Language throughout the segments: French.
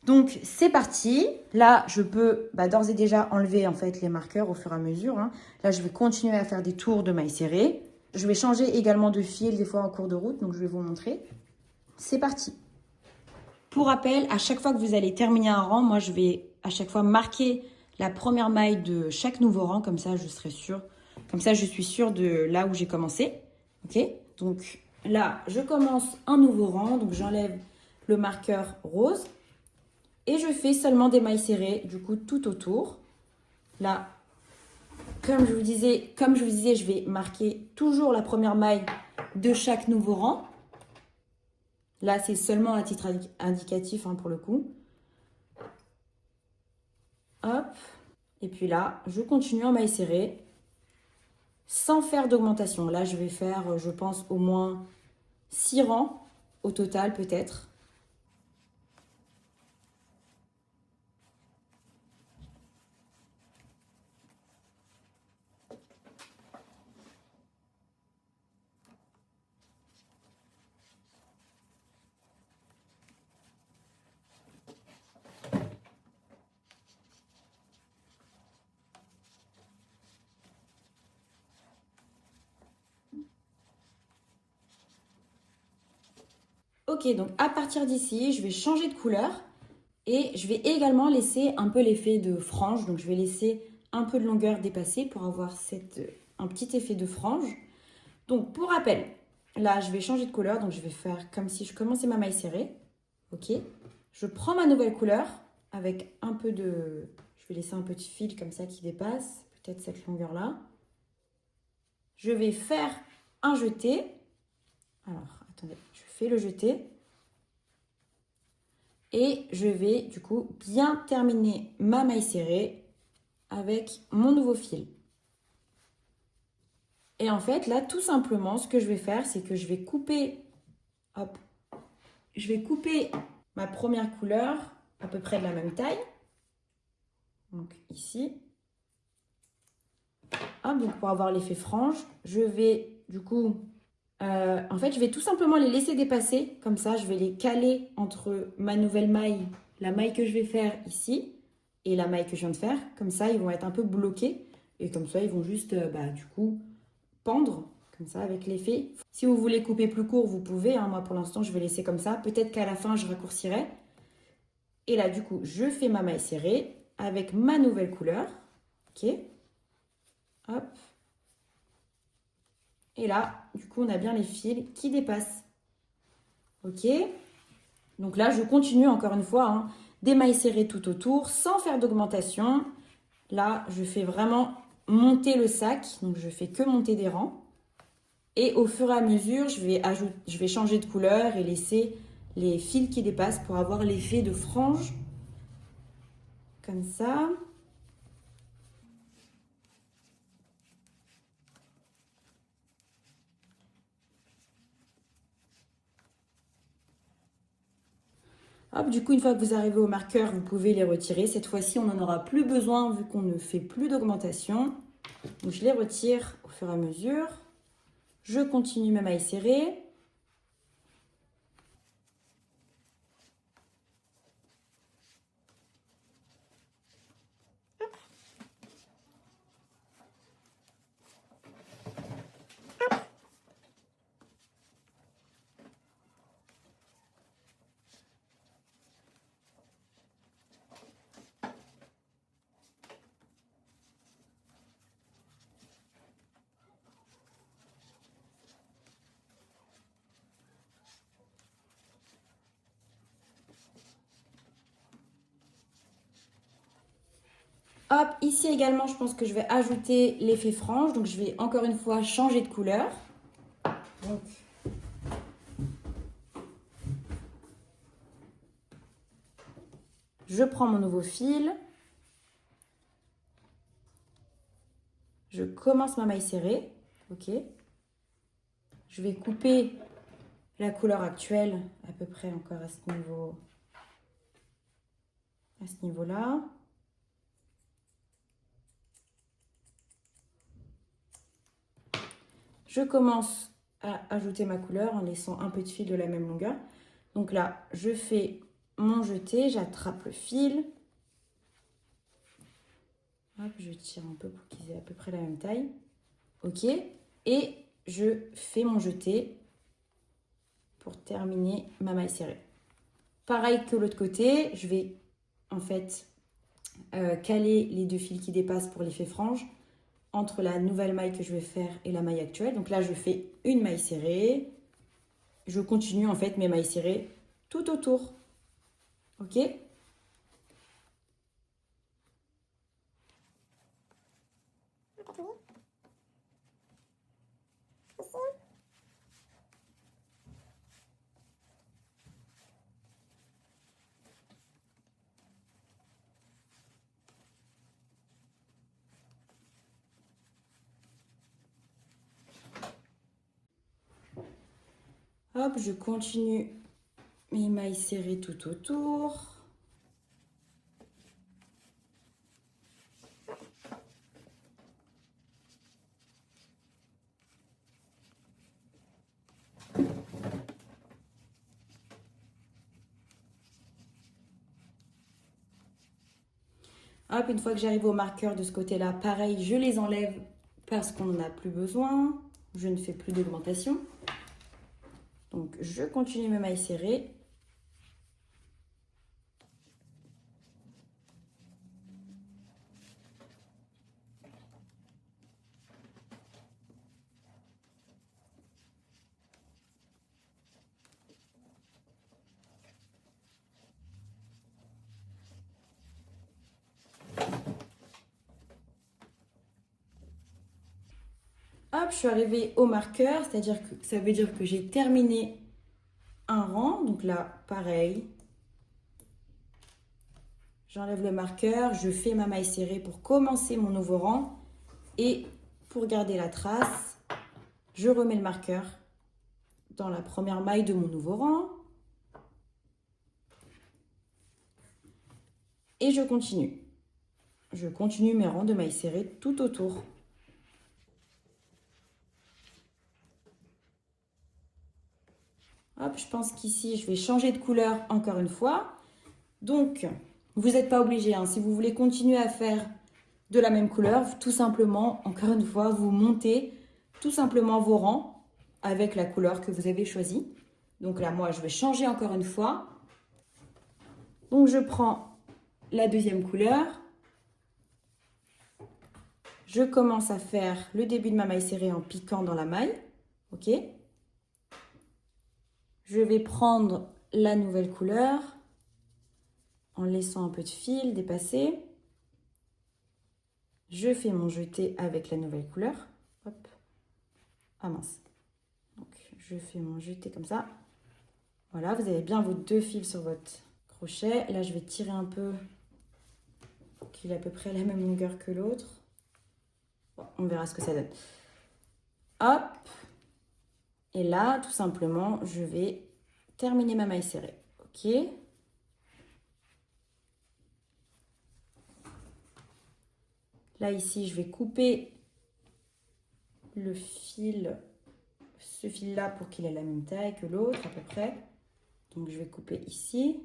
Donc c'est parti. Là, je peux d'ores et déjà enlever en fait les marqueurs au fur et à mesure. Hein. Là, je vais continuer à faire des tours de mailles serrées. Je vais changer également de fil des fois en cours de route, donc je vais vous montrer. C'est parti. Pour rappel, à chaque fois que vous allez terminer un rang, moi je vais à chaque fois marquer la première maille de chaque nouveau rang, comme ça je serai sûre. Comme ça, je suis sûre de là où j'ai commencé. Ok? Donc là, je commence un nouveau rang, donc j'enlève le marqueur rose. Et je fais seulement des mailles serrées, du coup, tout autour. Là, comme je vous disais, je vais marquer toujours la première maille de chaque nouveau rang. Là, c'est seulement à titre indicatif hein, pour le coup. Hop. Et puis là, je continue en mailles serrées sans faire d'augmentation. Là, je vais faire, je pense, au moins 6 rangs au total peut-être. Ok, donc à partir d'ici, je vais changer de couleur et je vais également laisser un peu l'effet de frange. Donc je vais laisser un peu de longueur dépassée pour avoir un petit effet de frange. Donc pour rappel, là je vais changer de couleur, donc je vais faire comme si je commençais ma maille serrée. Ok, je prends ma nouvelle couleur avec un peu de... Je vais laisser un petit fil comme ça qui dépasse, peut-être cette longueur-là. Je vais faire un jeté. Alors, attendez, je fais le jeté. Et je vais du coup bien terminer ma maille serrée avec mon nouveau fil. Et en fait, là, tout simplement, ce que je vais faire, c'est que je vais couper, hop, je vais couper ma première couleur à peu près de la même taille. Donc ici. Hop, donc pour avoir l'effet frange, je vais du coup, en fait, je vais tout simplement les laisser dépasser. Comme ça, je vais les caler entre ma nouvelle maille, la maille que je vais faire ici, et la maille que je viens de faire. Comme ça, ils vont être un peu bloqués. Et comme ça, ils vont juste, du coup, pendre, comme ça, avec l'effet. Si vous voulez couper plus court, vous pouvez. Hein. Moi, pour l'instant, je vais laisser comme ça. Peut-être qu'à la fin, je raccourcirai. Et là, du coup, je fais ma maille serrée avec ma nouvelle couleur. Ok. Hop. Et là, du coup, on a bien les fils qui dépassent. Ok. Donc là, je continue encore une fois. Hein, des mailles serrées tout autour, sans faire d'augmentation. Là, je fais vraiment monter le sac. Donc, je fais que monter des rangs. Et au fur et à mesure, je vais changer de couleur et laisser les fils qui dépassent pour avoir l'effet de frange. Comme ça. Hop, du coup, une fois que vous arrivez au marqueur, vous pouvez les retirer. Cette fois-ci, on n'en aura plus besoin vu qu'on ne fait plus d'augmentation. Donc, je les retire au fur et à mesure. Je continue ma maille serrée. Hop, ici également, je pense que je vais ajouter l'effet frange. Donc, je vais encore une fois changer de couleur. Donc, je prends mon nouveau fil. Je commence ma maille serrée. Ok. Je vais couper la couleur actuelle à peu près encore à ce niveau-là. Je commence à ajouter ma couleur en laissant un peu de fil de la même longueur. Donc là, je fais mon jeté, j'attrape le fil. Hop, je tire un peu pour qu'ils aient à peu près la même taille. Ok. Et je fais mon jeté pour terminer ma maille serrée. Pareil que l'autre côté, je vais en fait caler les 2 fils qui dépassent pour l'effet frange entre la nouvelle maille que je vais faire et la maille actuelle. Donc là, je fais une maille serrée. Je continue en fait mes mailles serrées tout autour. Ok ? Hop, je continue mes mailles serrées tout autour. Hop, une fois que j'arrive au marqueur de ce côté-là, pareil, je les enlève parce qu'on n'en a plus besoin. Je ne fais plus d'augmentation. Donc, je continue mes mailles serrées. Hop, je suis arrivée au marqueur, c'est-à-dire que ça veut dire que j'ai terminé un rang. Donc là, pareil. J'enlève le marqueur, je fais ma maille serrée pour commencer mon nouveau rang. Et pour garder la trace, je remets le marqueur dans la première maille de mon nouveau rang. Et je continue. Je continue mes rangs de mailles serrées tout autour. Hop, je pense qu'ici, je vais changer de couleur encore une fois. Donc, vous n'êtes pas obligé. Hein. Si vous voulez continuer à faire de la même couleur, tout simplement, encore une fois, vous montez tout simplement vos rangs avec la couleur que vous avez choisie. Donc là, moi, je vais changer encore une fois. Donc, je prends la deuxième couleur. Je commence à faire le début de ma maille serrée en piquant dans la maille. Ok ? Je vais prendre la nouvelle couleur en laissant un peu de fil dépasser. Je fais mon jeté avec la nouvelle couleur. Hop. Ah mince. Donc, je fais mon jeté comme ça. Voilà, vous avez bien vos 2 fils sur votre crochet. Là, je vais tirer un peu qu'il ait à peu près la même longueur que l'autre. Bon, on verra ce que ça donne. Hop. Et là, tout simplement, je vais terminer ma maille serrée. Ok. Là, ici, je vais couper le fil, ce fil-là pour qu'il ait la même taille que l'autre à peu près. Donc, je vais couper ici.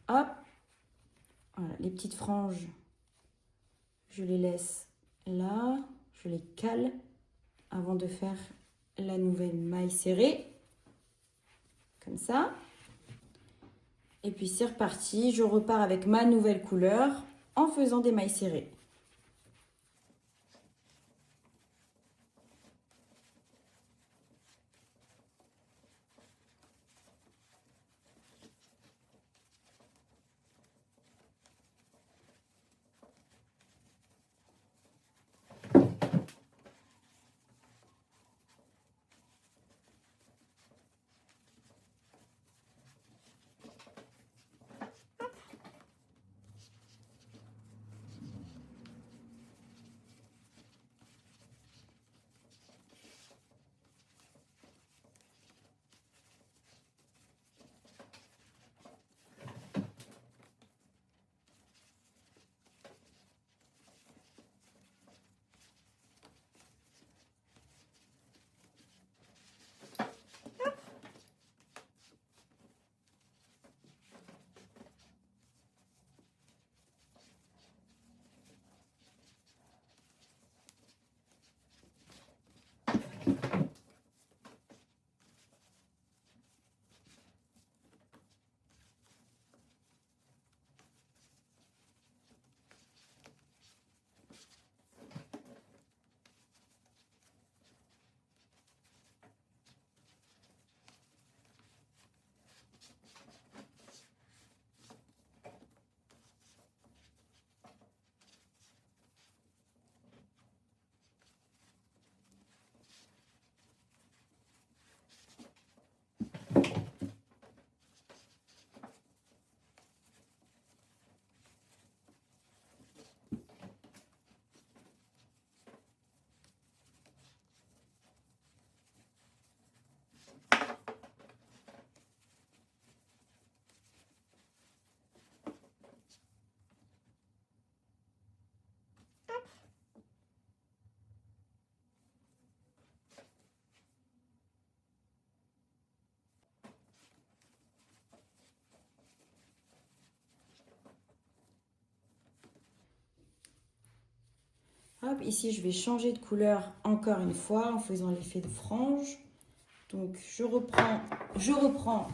Hop. Voilà, les petites franges, je les laisse là. Je les cale avant de faire la nouvelle maille serrée. Comme ça. Et puis, c'est reparti. Je repars avec ma nouvelle couleur en faisant des mailles serrées. Hop, ici, je vais changer de couleur encore une fois en faisant l'effet de frange. Donc, je reprends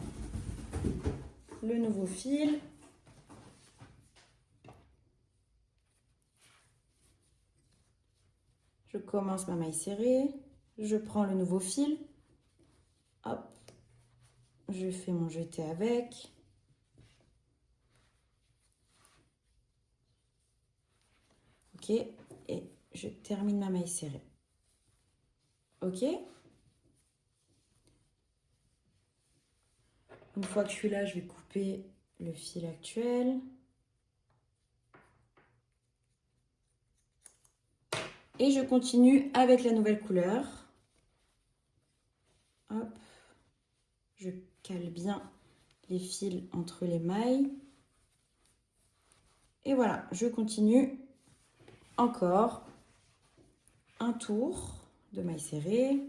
le nouveau fil. Je commence ma maille serrée. Je prends le nouveau fil. Hop, je fais mon jeté avec. Ok, et je termine ma maille serrée. Ok. Une fois que je suis là, je vais couper le fil actuel. Et je continue avec la nouvelle couleur. Hop. Je cale bien les fils entre les mailles. Et voilà, je continue encore un tour de maille serrée.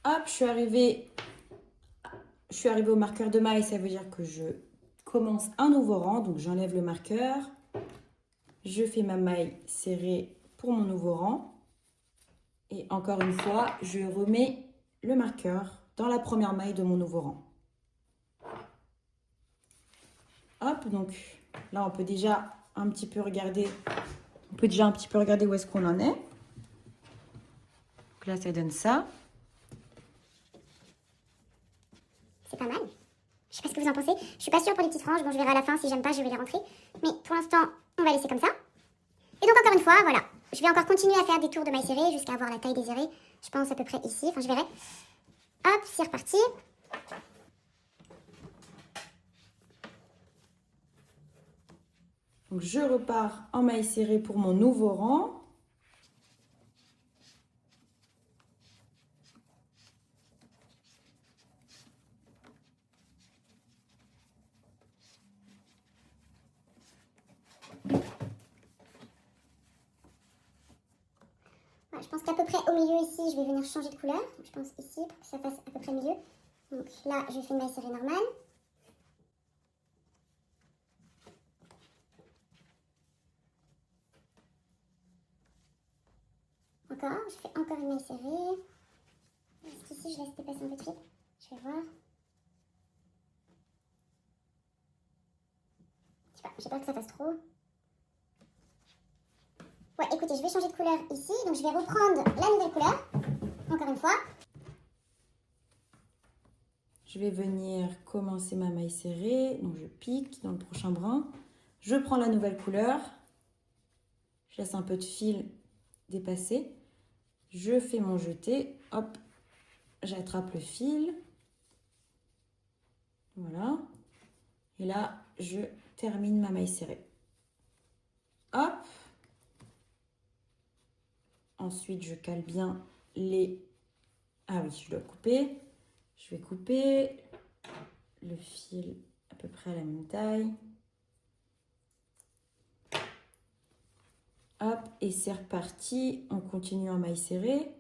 Hop, je suis arrivée au marqueur de maille, ça veut dire que je commence un nouveau rang. Donc j'enlève le marqueur, je fais ma maille serrée pour mon nouveau rang. Et encore une fois, je remets le marqueur dans la première maille de mon nouveau rang. Hop, donc là on peut déjà un petit peu regarder, où est-ce qu'on en est. Donc là ça donne ça. C'est pas mal. Je sais pas ce que vous en pensez. Je suis pas sûre pour les petites franges. Bon, je verrai à la fin. Si j'aime pas, je vais les rentrer. Mais pour l'instant, on va laisser comme ça. Et donc, encore une fois, voilà. Je vais encore continuer à faire des tours de maille serrée jusqu'à avoir la taille désirée. Je pense à peu près ici. Enfin, je verrai. Hop, c'est reparti. Donc, je repars en maille serrée pour mon nouveau rang. Voilà, je pense qu'à peu près au milieu ici, je vais venir changer de couleur. Je pense ici pour que ça fasse à peu près milieu. Donc là, je fais une maille serrée normale. Encore, je fais encore une maille serrée. Ici, je laisse dépasser un peu de fil. Je vais voir. Je sais pas, j'ai peur que ça fasse trop. Ouais, écoutez, je vais changer de couleur ici. Donc, je vais reprendre la nouvelle couleur. Encore une fois. Je vais venir commencer ma maille serrée. Donc, je pique dans le prochain brin. Je prends la nouvelle couleur. Je laisse un peu de fil dépasser. Je fais mon jeté. Hop, j'attrape le fil. Voilà. Et là, je termine ma maille serrée. Hop, Ensuite, je cale bien les... Ah oui, je dois couper. Je vais couper le fil à peu près à la même taille. Hop, et c'est reparti. On continue en maille serrée.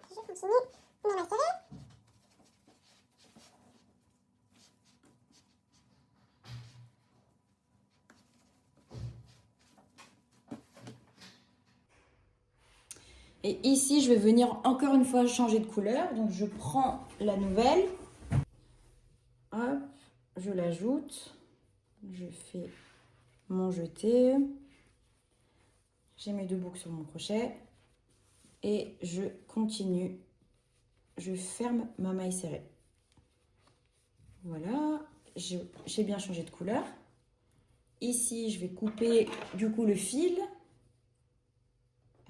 Je continue mes mailles serrées. Et ici, je vais venir encore une fois changer de couleur. Donc, je prends la nouvelle. Hop, je l'ajoute. Je fais mon jeté. J'ai mes 2 boucles sur mon crochet. Et je continue. Je ferme ma maille serrée. Voilà, j'ai bien changé de couleur. Ici, je vais couper du coup le fil.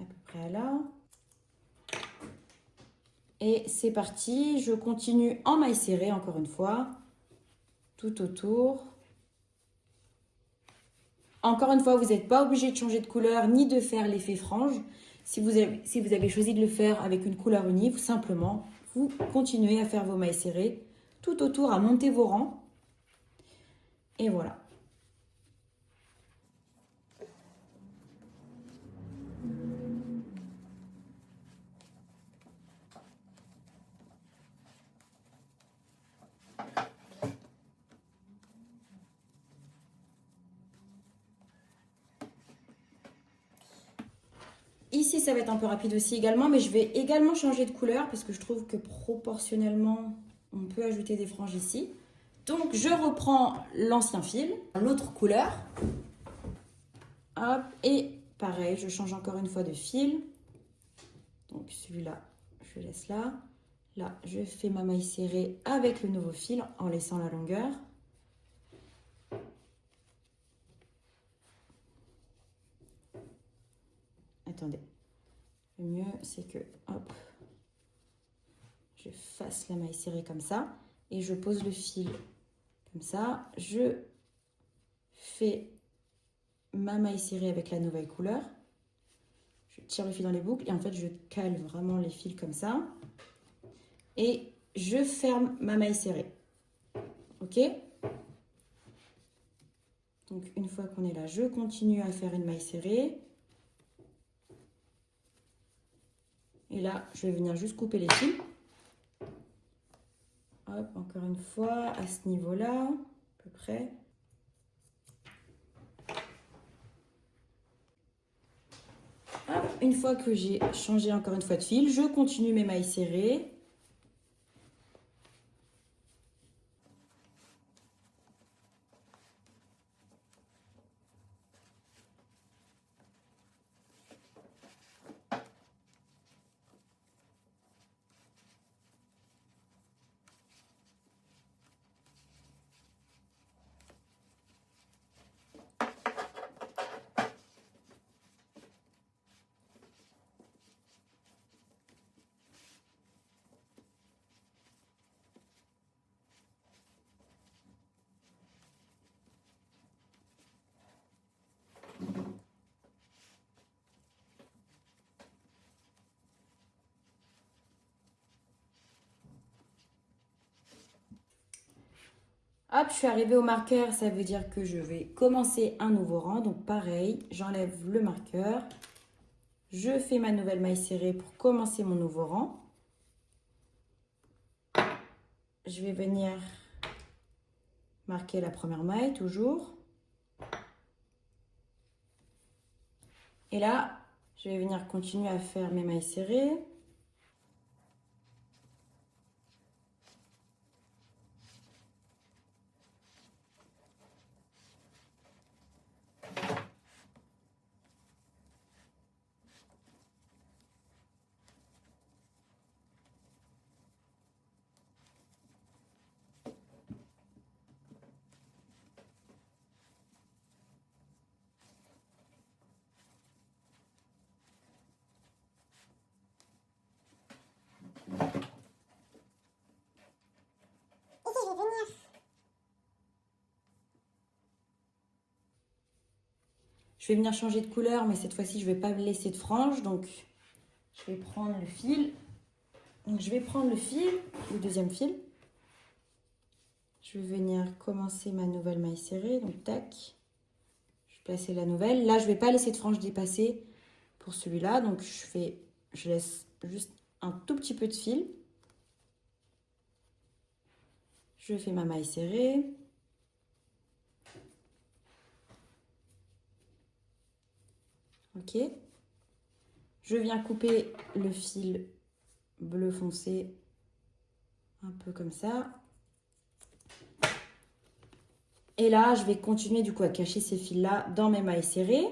À peu près là. Et c'est parti, je continue en maille serrée encore une fois, tout autour. Encore une fois, vous n'êtes pas obligé de changer de couleur ni de faire l'effet frange. Si vous avez choisi de le faire avec une couleur unie, simplement, vous continuez à faire vos mailles serrées tout autour, à monter vos rangs. Et voilà. Ici, ça va être un peu rapide aussi également, mais je vais également changer de couleur parce que je trouve que proportionnellement, on peut ajouter des franges ici. Donc, je reprends l'ancien fil, l'autre couleur. Hop, et pareil, je change encore une fois de fil. Donc, celui-là, je le laisse là. Là, je fais ma maille serrée avec le nouveau fil en laissant la longueur. Attendez, le mieux c'est que, hop, je fasse la maille serrée comme ça et je pose le fil comme ça. Je fais ma maille serrée avec la nouvelle couleur. Je tire le fil dans les boucles et en fait, je cale vraiment les fils comme ça. Et je ferme ma maille serrée. Ok ? Donc, une fois qu'on est là, je continue à faire une maille serrée. Et là, je vais venir juste couper les fils. Hop, encore une fois, à ce niveau-là, à peu près. Hop, une fois que j'ai changé encore une fois de fil, je continue mes mailles serrées. Hop, je suis arrivée au marqueur, ça veut dire que je vais commencer un nouveau rang. Donc pareil, j'enlève le marqueur. Je fais ma nouvelle maille serrée pour commencer mon nouveau rang. Je vais venir marquer la première maille, toujours. Et là, je vais venir continuer à faire mes mailles serrées. Je vais venir changer de couleur, mais cette fois-ci, je ne vais pas laisser de franges. Donc, je vais prendre le fil. Donc, je vais prendre le fil, le deuxième fil. Je vais venir commencer ma nouvelle maille serrée. Donc, tac. Je vais placer la nouvelle. Là, je ne vais pas laisser de franges dépasser pour celui-là. Donc, je laisse juste un tout petit peu de fil. Je fais ma maille serrée. Ok. Je viens couper le fil bleu foncé un peu comme ça. Et là, je vais continuer du coup à cacher ces fils-là dans mes mailles serrées.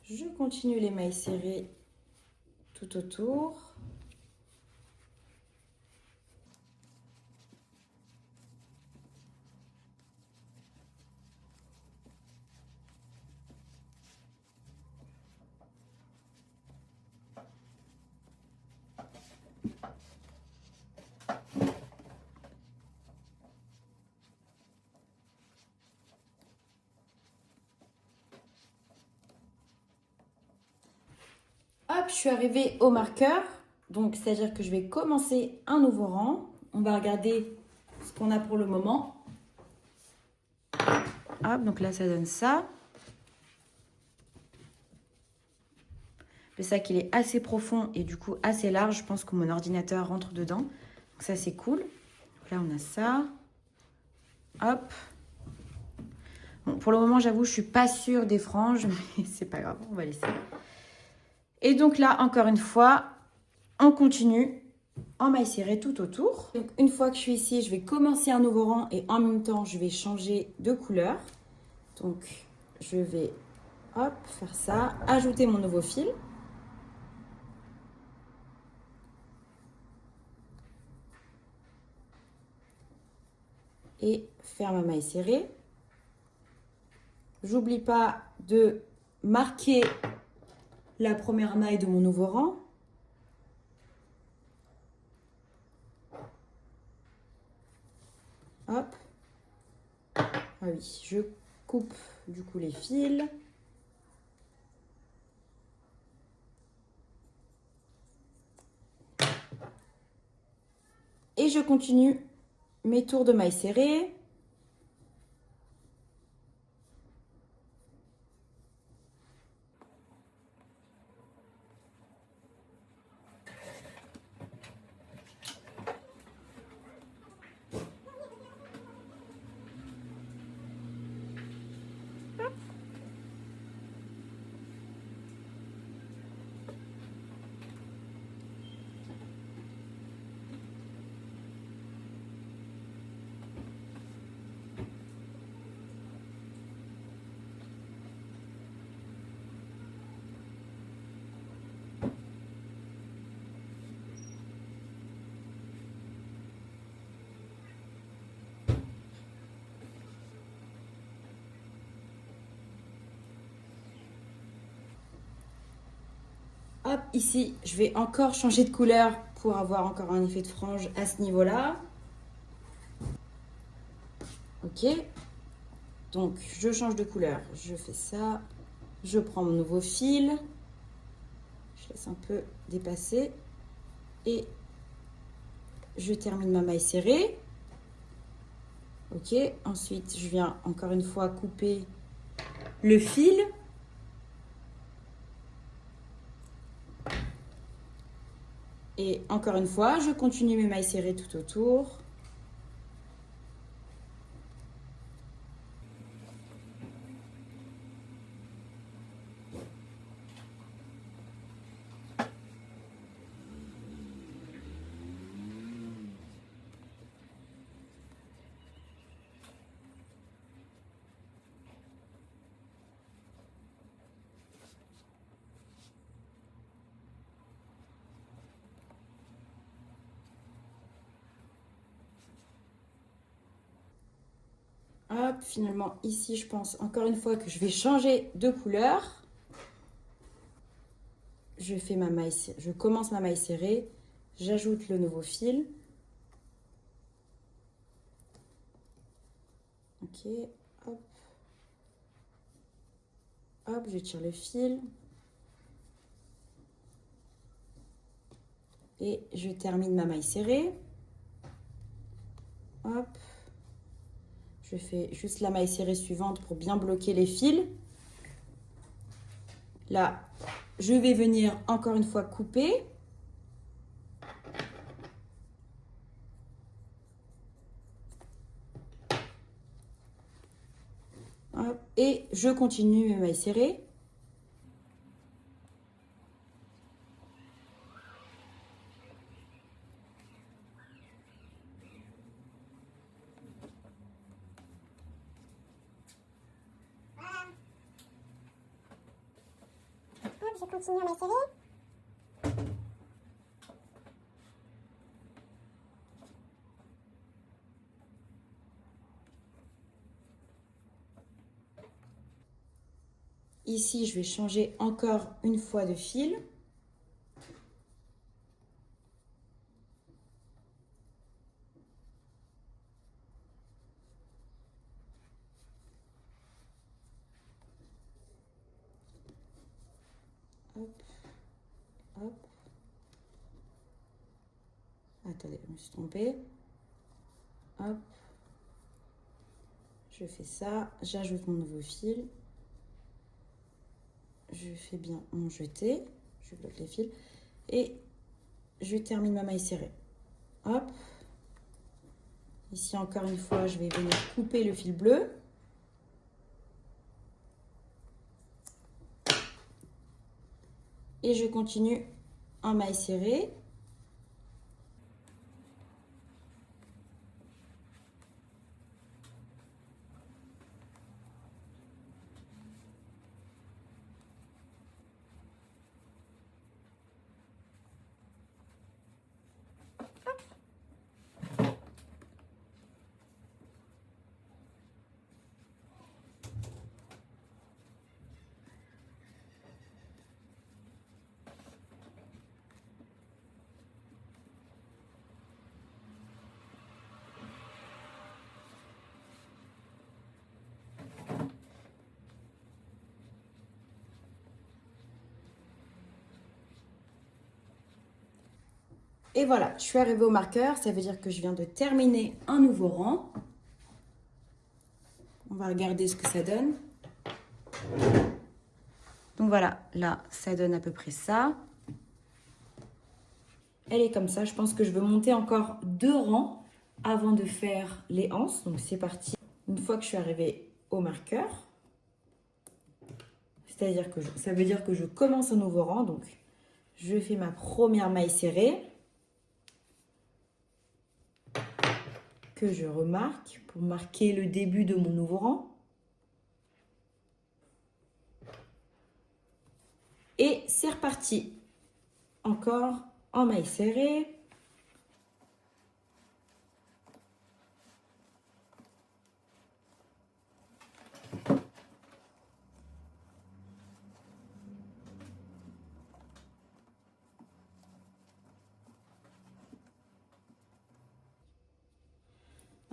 Je continue les mailles serrées tout autour. Hop, je suis arrivée au marqueur. Donc, c'est-à-dire que je vais commencer un nouveau rang. On va regarder ce qu'on a pour le moment. Hop, donc là, ça donne ça. Le sac, il est assez profond et du coup assez large. Je pense que mon ordinateur rentre dedans. Donc ça, c'est cool. Donc là, on a ça. Hop. Bon, pour le moment, j'avoue, je suis pas sûre des franges, mais c'est pas grave, on va laisser. Et donc là, encore une fois, on continue en maille serrée tout autour. Donc une fois que je suis ici, je vais commencer un nouveau rang et en même temps, je vais changer de couleur. Donc, je vais, hop, faire ça, ajouter mon nouveau fil. Et faire ma maille serrée. J'oublie pas de marquer la première maille de mon nouveau rang. Hop. Ah oui, je coupe du coup les fils. Et je continue mes tours de maille serrée. Hop, ici, je vais encore changer de couleur pour avoir encore un effet de frange à ce niveau-là. Ok. Donc, je change de couleur. Je fais ça. Je prends mon nouveau fil. Je laisse un peu dépasser. Et je termine ma maille serrée. Ok. Ensuite, je viens encore une fois couper le fil. Et encore une fois, je continue mes mailles serrées tout autour. Hop, finalement, ici, je pense encore une fois que je vais changer de couleur. Je fais ma maille, je commence ma maille serrée. J'ajoute le nouveau fil. Ok, hop. Hop, je tire le fil. Et je termine ma maille serrée. Hop. Je fais juste la maille serrée suivante pour bien bloquer les fils. Là, je vais venir encore une fois couper. Hop, et je continue mes mailles serrées. Hop, je continue à maille serrée. Ici, je vais changer encore une fois de fil. Hop, hop. Attendez, je me suis trompée. Hop. Je fais ça, j'ajoute mon nouveau fil. Je fais bien mon jeté. Je bloque les fils. Et je termine ma maille serrée. Hop. Ici, encore une fois, je vais venir couper le fil bleu. Et je continue en maille serrée. Et voilà, je suis arrivée au marqueur. Ça veut dire que je viens de terminer un nouveau rang. On va regarder ce que ça donne. Donc voilà, là, ça donne à peu près ça. Elle est comme ça. Je pense que je veux monter encore 2 rangs avant de faire les anses. Donc c'est parti. Une fois que je suis arrivée au marqueur, c'est-à-dire que ça veut dire que je commence un nouveau rang. Donc je fais ma première maille serrée que je remarque pour marquer le début de mon nouveau rang. Et c'est reparti. Encore en maille serrée.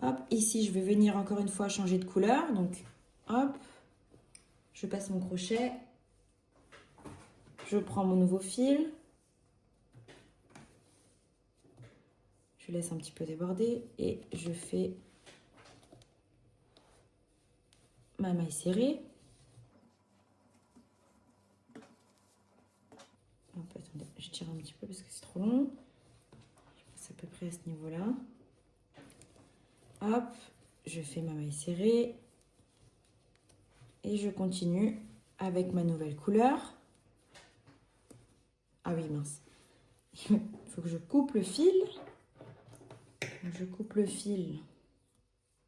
Hop, ici, je vais venir encore une fois changer de couleur. Donc, hop, je passe mon crochet. Je prends mon nouveau fil. Je laisse un petit peu déborder et je fais ma maille serrée. Hop, attendez, je tire un petit peu parce que c'est trop long. Je passe à peu près à ce niveau-là. Hop, je fais ma maille serrée. Et je continue avec ma nouvelle couleur. Ah oui, mince. Il faut que je coupe le fil. Je coupe le fil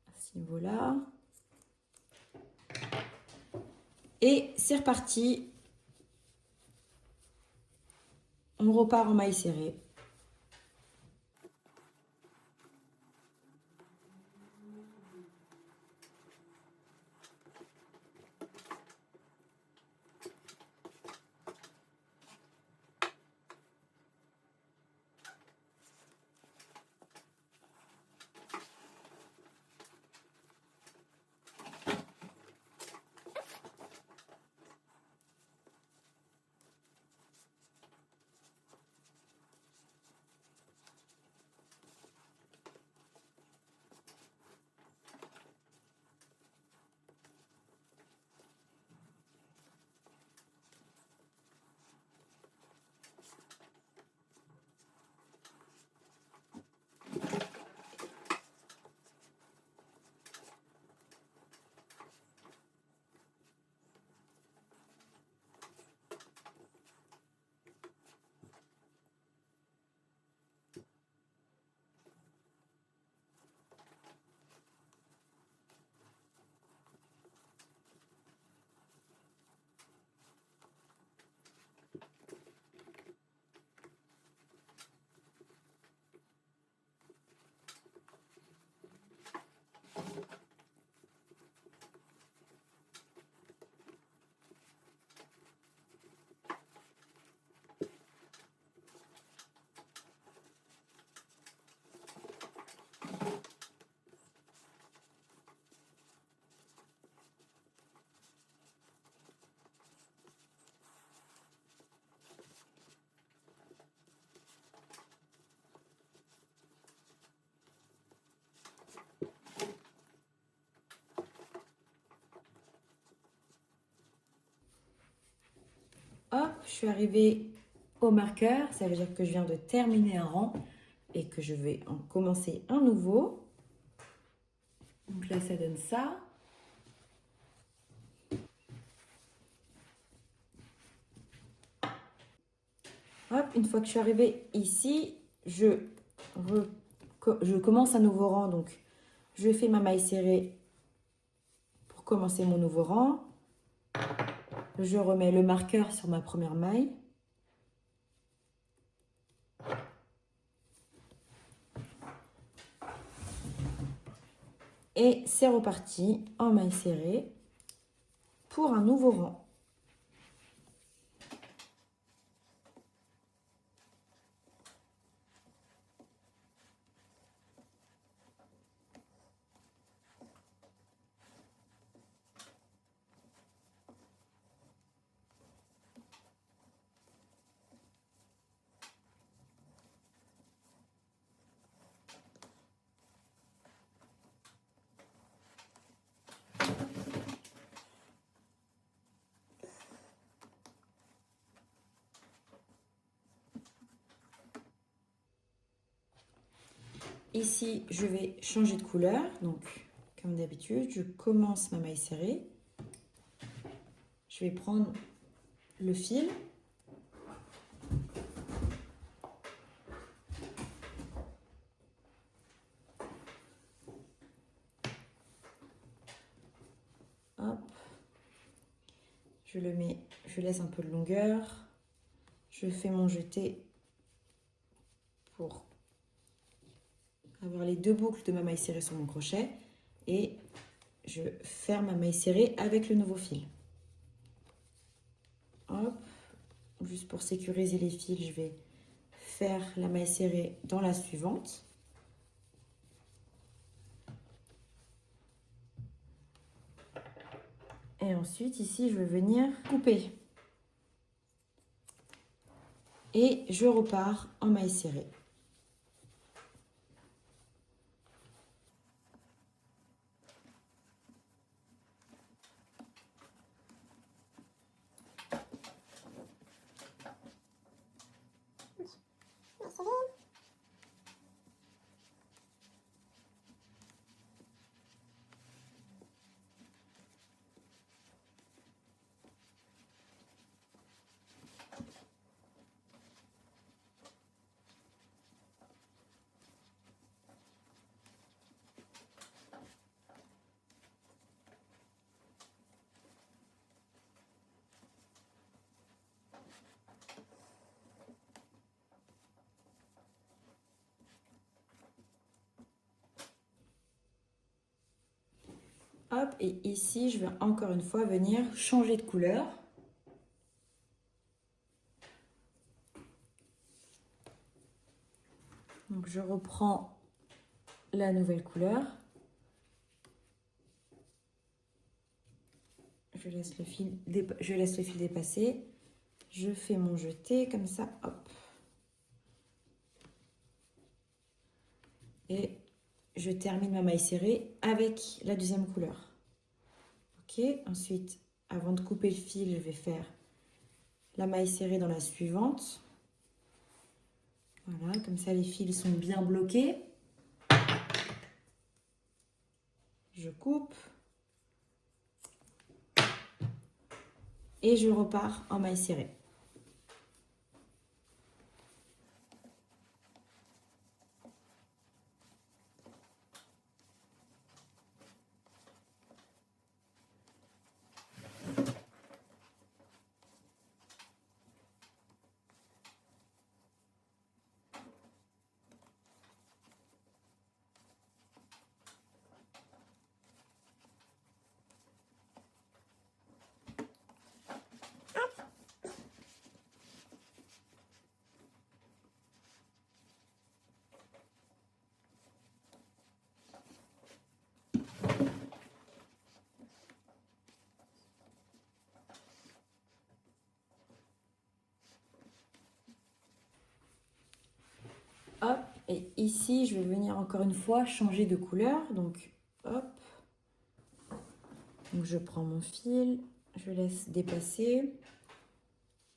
à ce niveau-là. Et c'est reparti. On repart en maille serrée. Hop, je suis arrivée au marqueur. Ça veut dire que je viens de terminer un rang et que je vais en commencer un nouveau. Donc là, ça donne ça. Hop, une fois que je suis arrivée ici, je commence un nouveau rang. Donc, je fais ma maille serrée pour commencer mon nouveau rang. Je remets le marqueur sur ma première maille. Et c'est reparti en maille serrée pour un nouveau rang. Ici, je vais changer de couleur. Donc, comme d'habitude, je commence ma maille serrée. Je vais prendre le fil. Hop. Je le mets, je laisse un peu de longueur. Je fais mon jeté pour avoir les deux boucles de ma maille serrée sur mon crochet. Et je ferme ma maille serrée avec le nouveau fil. Hop. Juste pour sécuriser les fils, je vais faire la maille serrée dans la suivante. Et ensuite, ici, je vais venir couper. Et je repars en maille serrée. Hop, et ici, je vais encore une fois venir changer de couleur. Donc, je reprends la nouvelle couleur. Je laisse le fil dépasser. Je fais mon jeté comme ça, hop. Et je termine ma maille serrée avec la deuxième couleur. Ok, ensuite, avant de couper le fil, je vais faire la maille serrée dans la suivante. Voilà, comme ça les fils sont bien bloqués. Je coupe. Et je repars en maille serrée. Hop, et ici, je vais venir encore une fois changer de couleur. Donc, hop. Donc, je prends mon fil, je laisse dépasser.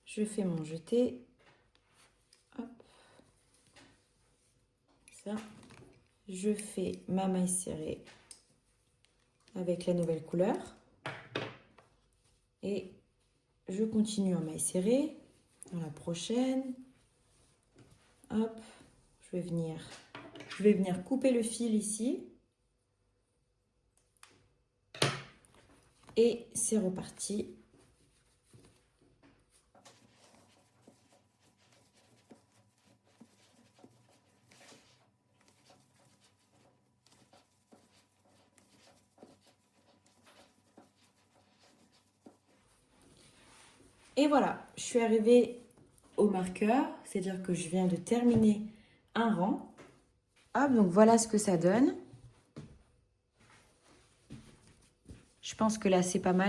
Je fais mon jeté. Hop. Ça. Je fais ma maille serrée avec la nouvelle couleur. Et je continue en maille serrée dans la prochaine. Hop. Je vais venir couper le fil ici. Et c'est reparti. Et voilà, je suis arrivée au marqueur, c'est-à-dire que je viens de terminer un rang. Hop, donc voilà ce que ça donne. Je pense que là, c'est pas mal.